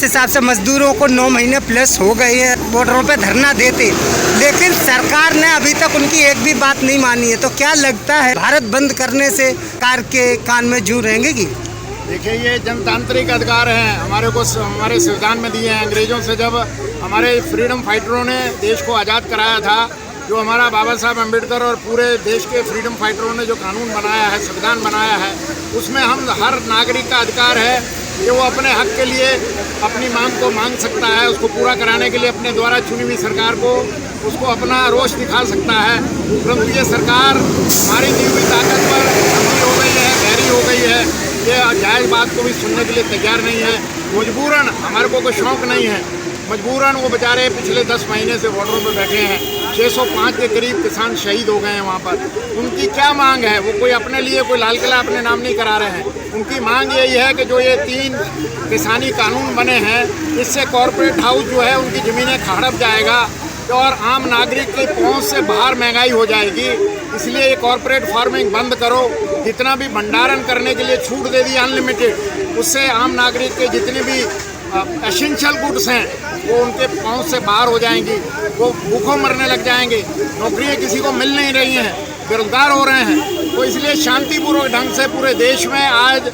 जिस हिसाब से मजदूरों को 9 महीने प्लस हो गए हैं बॉर्डरों पे धरना देते, लेकिन सरकार ने अभी तक उनकी एक भी बात नहीं मानी है, तो क्या लगता है भारत बंद करने से सरकार के कान में जू रहेंगे कि? देखिए, ये जनतांत्रिक अधिकार हैं हमारे संविधान में दिए हैं। अंग्रेज़ों से जब हमारे फ्रीडम फाइटरों ने देश को आज़ाद कराया था, जो हमारा बाबा साहब अम्बेडकर और पूरे देश के फ्रीडम फाइटरों ने जो कानून बनाया है, संविधान बनाया है, उसमें हम हर नागरिक का अधिकार है कि वो अपने हक के लिए अपनी मांग को मांग सकता है, उसको पूरा कराने के लिए अपने द्वारा चुनी हुई सरकार को उसको अपना रोष दिखा सकता है। परंतु ये सरकार हमारी दी हुई ताकत पर अमीर हो गई है, गहरी हो गई है। ये जायज़ बात को भी सुनने के लिए तैयार नहीं है। मजबूरन, हमारे को कोई शौक़ नहीं है, मजबूरन वो बेचारे पिछले 10 महीने से बॉर्डरों पर बैठे हैं। 605 के करीब किसान शहीद हो गए हैं वहाँ पर। उनकी क्या मांग है? वो कोई अपने लिए कोई लाल किला अपने नाम नहीं करा रहे हैं। उनकी मांग यही है कि जो ये 3 किसानी कानून बने हैं, इससे कॉरपोरेट हाउस जो है उनकी ज़मीनें हड़प जाएगा और आम नागरिक की पहुंच से बाहर महंगाई हो जाएगी। इसलिए ये कॉरपोरेट फार्मिंग बंद करो। जितना भी भंडारण करने के लिए छूट दे दी अनलिमिटेड, उससे आम नागरिक के जितने भी एसेंशियल गुड्स हैं वो उनके पहुंच से बाहर हो जाएंगी। वो भूखों मरने लग जाएंगे, नौकरियां किसी को मिल नहीं रही हैं, बेरोजगार हो रहे हैं। तो इसलिए शांतिपूर्वक ढंग से पूरे देश में आज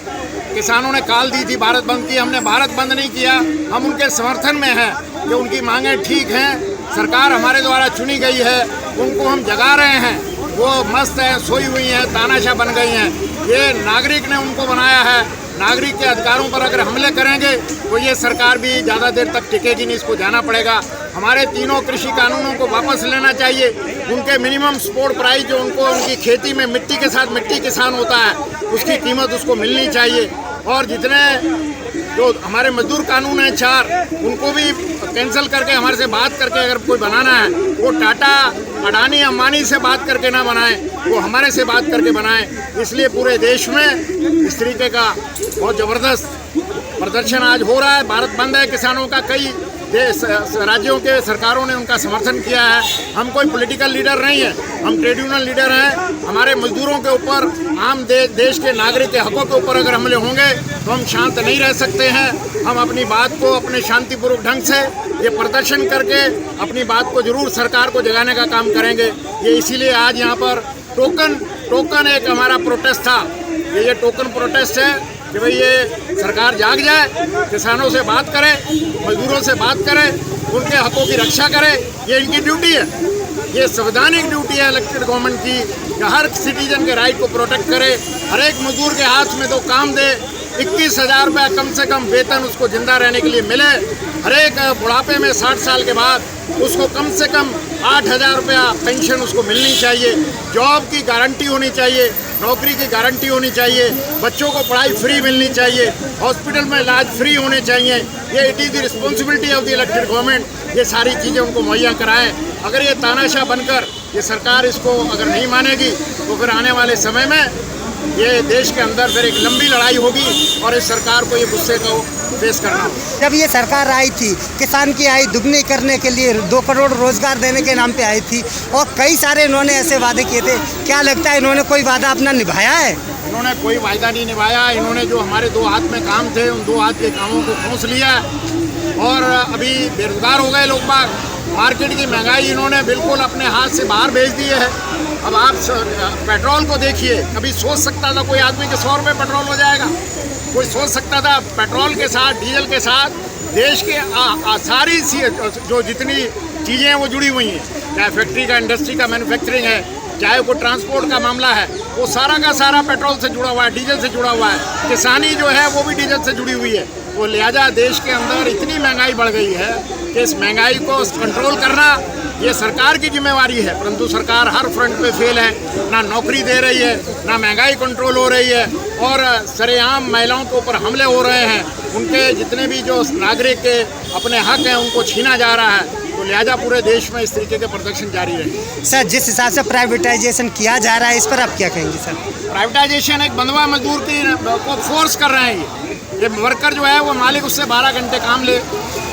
किसानों ने कॉल दी थी भारत बंद की। हमने भारत बंद नहीं किया, हम उनके समर्थन में हैं कि उनकी मांगें ठीक हैं। सरकार हमारे द्वारा चुनी गई है, उनको हम जगा रहे हैं। वो मस्त हैं, सोई हुई हैं, तानाशाह बन गई हैं। ये नागरिक ने उनको बनाया है। नागरिक के अधिकारों पर अगर हमले करेंगे तो ये सरकार भी ज़्यादा देर तक टिकेगी नहीं, इसको जाना पड़ेगा। हमारे तीनों कृषि कानूनों को वापस लेना चाहिए। उनके मिनिमम सपोर्ट प्राइस जो उनको उनकी खेती में मिट्टी के साथ मिट्टी किसान होता है, उसकी कीमत उसको मिलनी चाहिए। और जितने जो हमारे मजदूर कानून हैं 4, उनको भी कैंसिल करके हमारे से बात करके अगर कोई बनाना है, वो टाटा, अडानी, अंबानी से बात करके ना बनाएं, वो हमारे से बात करके बनाएं। इसलिए पूरे देश में इस तरीके का बहुत ज़बरदस्त प्रदर्शन आज हो रहा है। भारत बंद है किसानों का। कई राज्यों के सरकारों ने उनका समर्थन किया है। हम कोई पॉलिटिकल लीडर नहीं है, हम ट्रेड यूनियन लीडर हैं। हमारे मजदूरों के ऊपर, आम देश के नागरिक के हकों के ऊपर अगर हमले होंगे तो हम शांत नहीं रह सकते हैं। हम अपनी बात को अपने शांतिपूर्वक ढंग से ये प्रदर्शन करके अपनी बात को जरूर सरकार को जगाने का काम करेंगे। ये इसीलिए आज यहाँ पर टोकन एक हमारा प्रोटेस्ट था। ये टोकन प्रोटेस्ट है कि भाई ये सरकार जाग जाए, किसानों से बात करे, मजदूरों से बात करे, उनके हकों की रक्षा करे। ये इनकी ड्यूटी है, ये संवैधानिक ड्यूटी है इलेक्टेड गवर्नमेंट की कि हर सिटीजन के राइट को प्रोटेक्ट करे। हर एक मजदूर के हाथ में तो काम दे, 21,000 रुपये कम से कम वेतन उसको जिंदा रहने के लिए मिले। हर एक बुढ़ापे में 60 साल के बाद उसको कम से कम 8,000 रुपया पेंशन उसको मिलनी चाहिए। जॉब की गारंटी होनी चाहिए, नौकरी की गारंटी होनी चाहिए, बच्चों को पढ़ाई फ्री मिलनी चाहिए, हॉस्पिटल में इलाज फ्री होने चाहिए। ये it is the responsibility of the elected government. ये सारी चीज़ें उनको मुहैया कराएं। अगर ये तानाशाह बनकर ये सरकार इसको अगर नहीं मानेगी तो फिर आने वाले समय में ये देश के अंदर फिर एक लंबी लड़ाई होगी और इस सरकार को ये गुस्से को फेस करना होगा। जब ये सरकार आई थी, किसान की आय दुगनी करने के लिए 2 करोड़ रोजगार देने के नाम पे आई थी और कई सारे इन्होंने ऐसे वादे किए थे। क्या लगता है इन्होंने कोई वादा अपना निभाया है? इन्होंने कोई वायदा नहीं निभाया। इन्होंने जो हमारे 2 हाथ में काम थे, उन 2 हाथ के कामों को खोस लिया और अभी बेरोजगार हो गए लोग बाग। मार्केट की महंगाई इन्होंने बिल्कुल अपने हाथ से बाहर भेज दी है। अब आप पेट्रोल को देखिए, कभी सोच सकता था कोई आदमी के 100 रुपये पेट्रोल हो जाएगा? कोई सोच सकता था? पेट्रोल के साथ, डीजल के साथ देश के सारी जो जितनी चीज़ें हैं वो जुड़ी हुई हैं, चाहे फैक्ट्री का, इंडस्ट्री का, मैन्युफैक्चरिंग है, चाहे वो ट्रांसपोर्ट का मामला है, वो सारा का सारा पेट्रोल से जुड़ा हुआ है, डीजल से जुड़ा हुआ है। किसानी जो है वो भी डीजल से जुड़ी हुई है। तो लिहाजा देश के अंदर इतनी महंगाई बढ़ गई है कि इस महंगाई को कंट्रोल करना ये सरकार की जिम्मेवारी है। परंतु सरकार हर फ्रंट पे फेल है। ना नौकरी दे रही है, ना महंगाई कंट्रोल हो रही है और सरेआम महिलाओं के ऊपर हमले हो रहे हैं। उनके जितने भी जो नागरिक के अपने हक हैं उनको छीना जा रहा है। तो लिहाजा पूरे देश में इस तरीके के प्रदर्शन जारी रहे। सर, जिस हिसाब से प्राइवेटाइजेशन किया जा रहा है, इस पर आप क्या कहेंगे सर? प्राइवेटाइजेशन एक बंधुआ मजदूर को फोर्स कर रहे हैं। ये वर्कर जो है वो मालिक उससे 12 घंटे काम ले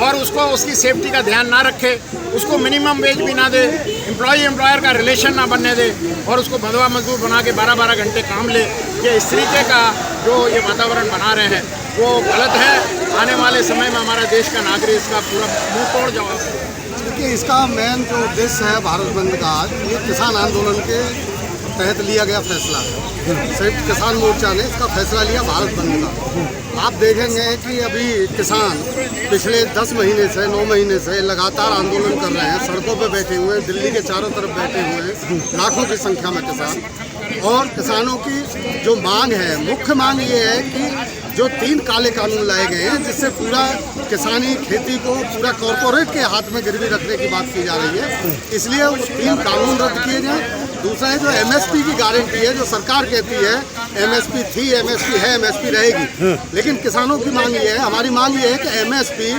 और उसको उसकी सेफ्टी का ध्यान ना रखे, उसको मिनिमम वेज भी ना दे, एम्प्लॉयर का रिलेशन ना बनने दे और उसको बंधुआ मजदूर बना के 12-12 घंटे काम ले। ये इस तरीके का जो ये वातावरण बना रहे हैं वो गलत है आने वाले समय में हमारा देश का नागरिक इसका पूरा मुंह तोड़ जवाब देगा। देखिए, इसका मेन जो उद्देश्य है भारत बंद का आज ये किसान आंदोलन के तहत लिया गया फैसला है। संयुक्त किसान मोर्चा ने इसका फैसला लिया भारत बंद का। आप देखेंगे कि अभी किसान पिछले 10 महीने से 9 महीने से लगातार आंदोलन कर रहे हैं, सड़कों पर बैठे हुए हैं, दिल्ली के चारों तरफ बैठे हुए हैं, लाखों की संख्या में किसान। और किसानों की जो मांग है, मुख्य मांग ये है कि जो 3 काले कानून लाए गए हैं जिससे पूरा किसानी खेती को पूरा कॉरपोरेट के हाथ में गिरवी रखने की बात की जा रही है, इसलिए वो 3 कानून रद्द किए जाएं। दूसरा है जो एमएसपी की गारंटी है, जो सरकार कहती है एमएसपी थी, एमएसपी है, एमएसपी रहेगी, लेकिन किसानों की मांग ये है, हमारी मांग ये है कि एमएसपी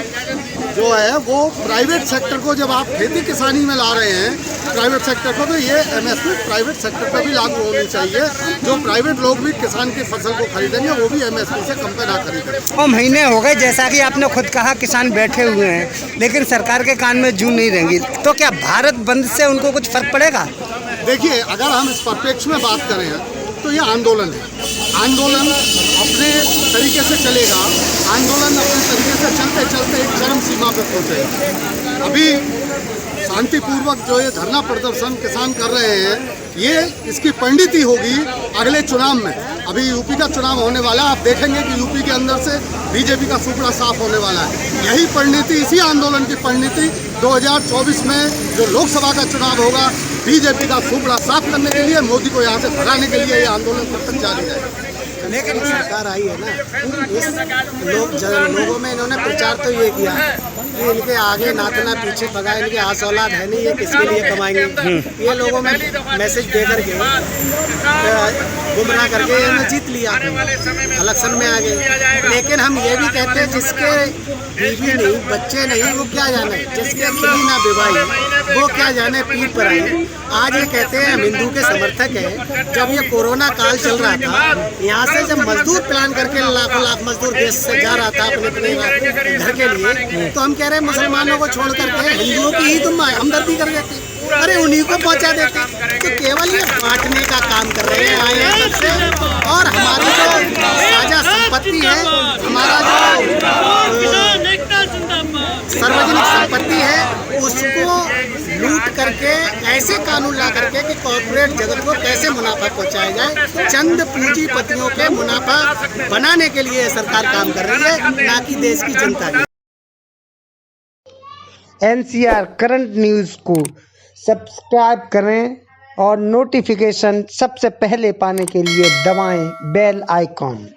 जो है वो प्राइवेट सेक्टर को, जब आप खेती किसानी में ला रहे हैं प्राइवेट सेक्टर को, तो ये एमएसपी प्राइवेट सेक्टर पर भी लागू होनी चाहिए। जो प्राइवेट लोग भी किसान की फसल को खरीदेंगे वो भी एमएसपी से कम पे ना खरीदें। और महीने हो गए, जैसा कि आपने खुद कहा, किसान बैठे हुए हैं, लेकिन सरकार के कान में जू नहीं रहेंगी, तो क्या भारत बंद से उनको कुछ फर्क पड़ेगा? देखिए, अगर हम इस परिप्रेक्ष्य में बात करें तो ये आंदोलन है। आंदोलन अपने तरीके से चलेगा, आंदोलन अपने तरीके से चलते चलते एक चरम सीमा पर पहुँचेगा। अभी शांतिपूर्वक जो ये धरना प्रदर्शन किसान कर रहे हैं, ये इसकी परिणति होगी अगले चुनाव में। अभी यूपी का चुनाव होने वाला है, आप देखेंगे कि यूपी के अंदर से बीजेपी का सुपड़ा साफ होने वाला है। यही परिणति, इसी आंदोलन की परिणति 2024 में जो लोकसभा का चुनाव होगा, बीजेपी का सुपड़ा साफ करने के लिए, मोदी को यहाँ से भगाने के लिए ये आंदोलन तब तक जारी रहेगा। लेकिन सरकार आई है ना, इस लोगों में इन्होंने प्रचार तो ये किया कि इनके आगे नातना पीछे भगा, इनके आस औलाद है नहीं, ये किसके लिए कमाएंगे। ये लोगों में मैसेज दे करके गुमराह करके इन्होंने जीत लिया, इलेक्शन में आ गए। लेकिन हम ये भी कहते हैं जिसके बीवी नहीं, बच्चे नहीं, वो क्या जाने, जिसके खिली ना विवाही, वो क्या जाने पीठ पर आए। आज ये कहते हैं हम हिंदू के समर्थक हैं। जब ये कोरोना काल चल रहा था, यहाँ से जब मजदूर प्लान करके लाखों लाख मजदूर देश से जा रहा था अपने अपने घर के लिए, तो हम कह रहे हैं मुसलमानों को छोड़ करके हिंदुओं की ही तुम हमदर्दी कर देते, अरे उन्हीं को पहुँचा देते। तो केवल ये बांटने का काम कर रहे हैं आए हैं सबसे। और हमारी जो साझा संपत्ति है, हमारा जो सार्वजनिक संपत्ति है, उसको लूट करके ऐसे कानून ला करके कि कॉर्पोरेट जगत को कैसे मुनाफा पहुंचाया जाए, चंद पूंजीपतियों के मुनाफा बनाने के लिए सरकार काम कर रही है, ना कि देश की जनता की। NCR करंट न्यूज़ को सब्सक्राइब करें और नोटिफिकेशन सबसे पहले पाने के लिए दबाएं बेल आइकॉन।